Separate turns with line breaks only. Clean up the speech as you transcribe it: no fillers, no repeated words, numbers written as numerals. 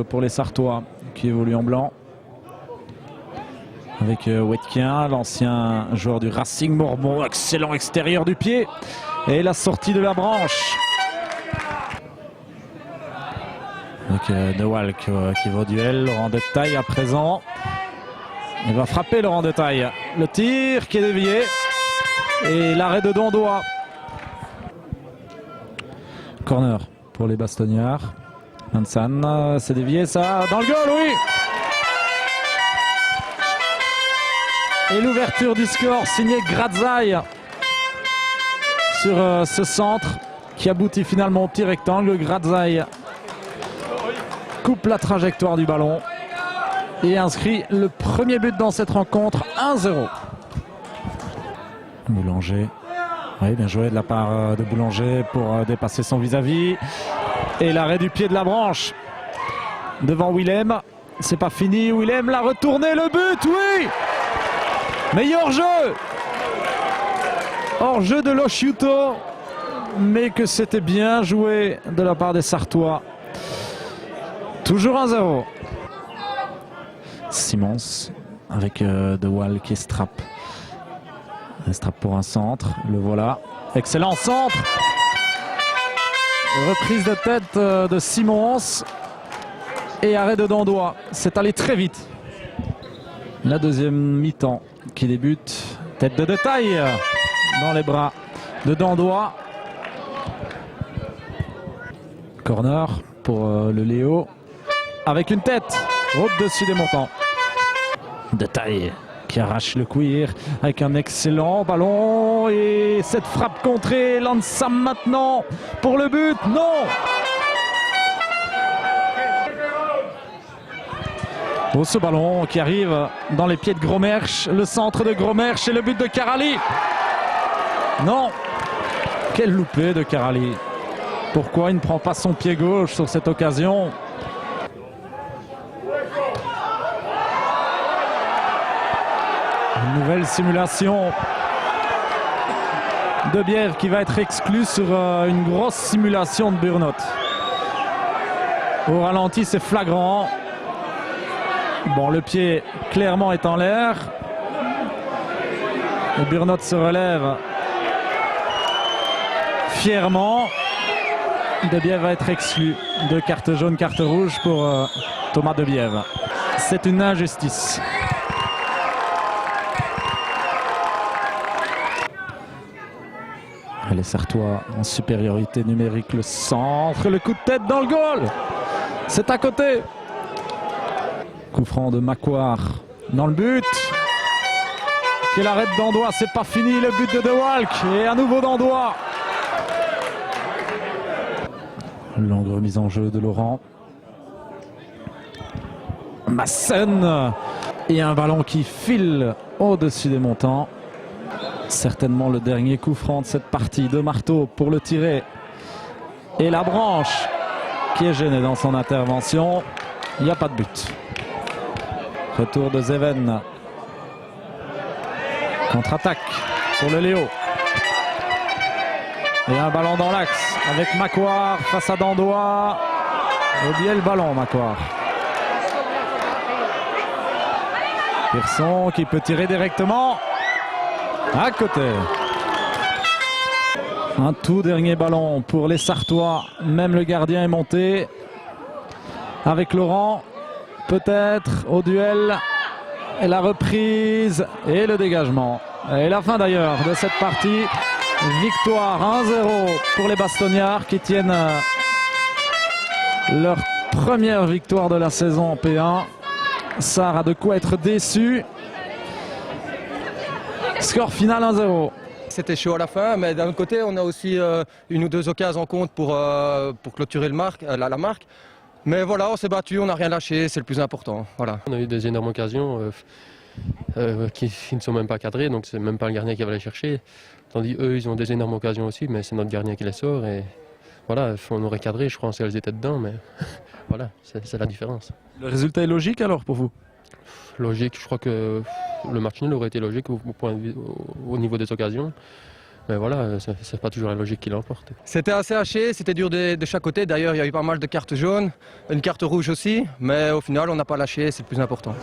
Pour les Sartois qui évoluent en blanc. Avec Wetkin, l'ancien joueur du Racing Mormont. Excellent extérieur du pied. Et la sortie de la branche. Avec De Walk qui va au duel. Laurent de Taille à présent. Il va frapper Laurent de Taille. Le tir qui est dévié. Et l'arrêt de Dondois. Corner pour les Bastognards. Hansan, c'est dévié ça dans le goal, oui. Et l'ouverture du score signée Gradzaï sur ce centre qui aboutit finalement au petit rectangle. Gradzaï coupe la trajectoire du ballon et inscrit le premier but dans cette rencontre, 1-0. Boulanger, oui, bien joué de la part de Boulanger pour dépasser son vis-à-vis. Et l'arrêt du pied de la branche devant Willem. C'est pas fini, Willem l'a retourné, le but, oui. Meilleur jeu. Hors jeu de Losciuto, mais que c'était bien joué de la part des Sartois. Toujours 1-0. Simons avec De Walk et Strapp. Strapp pour un centre, le voilà. Excellent centre. Reprise de tête de Simons et arrêt de Dondois. C'est allé très vite. La deuxième mi-temps qui débute. Tête de détail dans les bras de Dondois. Corner pour le Léo. Avec une tête au-dessus des montants. Détail qui arrache le cuir avec un excellent ballon et cette frappe contrée. Lansam maintenant pour le but. Non. Oh, ce ballon qui arrive dans les pieds de Gromersch. Le centre de Gromersch et le but de Karali. Non. Quel loupé de Karali. Pourquoi il ne prend pas son pied gauche sur cette occasion? Une nouvelle simulation de Bièvre qui va être exclue sur une grosse simulation de Burnot. Au ralenti, c'est flagrant. Bon, le pied clairement est en l'air. Et Burnot se relève fièrement. De Bièvre va être exclu de carte jaune, carte rouge pour Thomas De Bièvre. C'est une injustice. Les Sartois en supériorité numérique, le centre, le coup de tête dans le goal. C'est à côté. Coup franc de Macquart dans le but. Quel arrêt de Dondois, c'est pas fini, le but de Walk. Et à nouveau Dondois. Longue remise en jeu de Laurent. Massen. Et un ballon qui file au-dessus des montants. Certainement le dernier coup franc de cette partie de Marteau pour le tirer. Et la branche qui est gênée dans son intervention. Il n'y a pas de but. Retour de Zeven. Contre-attaque pour le Léo. Et un ballon dans l'axe avec Macquart face à Dondois. Oubliez le ballon, Macquart. Pearson qui peut tirer directement. À côté. Un tout dernier ballon pour les Sartois. Même le gardien est monté. Avec Laurent. Peut-être au duel. Et la reprise. Et le dégagement. Et la fin d'ailleurs de cette partie. Victoire 1-0 pour les Bastognards qui tiennent leur première victoire de la saison en P1. Sarre a de quoi être déçu. Score final 1-0.
C'était chaud à la fin, mais d'un autre côté, on a aussi une ou deux occasions en compte pour clôturer la marque. Mais voilà, on s'est battu, on n'a rien lâché, c'est le plus important. Voilà.
On a eu des énormes occasions qui ne sont même pas cadrées, donc c'est même pas le gardien qui va les chercher. Tandis eux, ils ont des énormes occasions aussi, mais c'est notre gardien qui les sort. Et voilà, on aurait cadré, je crois, si elles étaient dedans, mais voilà, c'est la différence.
Le résultat est logique alors pour vous?
Logique, je crois que le match nul aurait été logique au niveau des occasions. Mais voilà, c'est pas toujours la logique qui l'emporte.
C'était assez haché, c'était dur de chaque côté. D'ailleurs, il y a eu pas mal de cartes jaunes, une carte rouge aussi. Mais au final, on n'a pas lâché, c'est le plus important.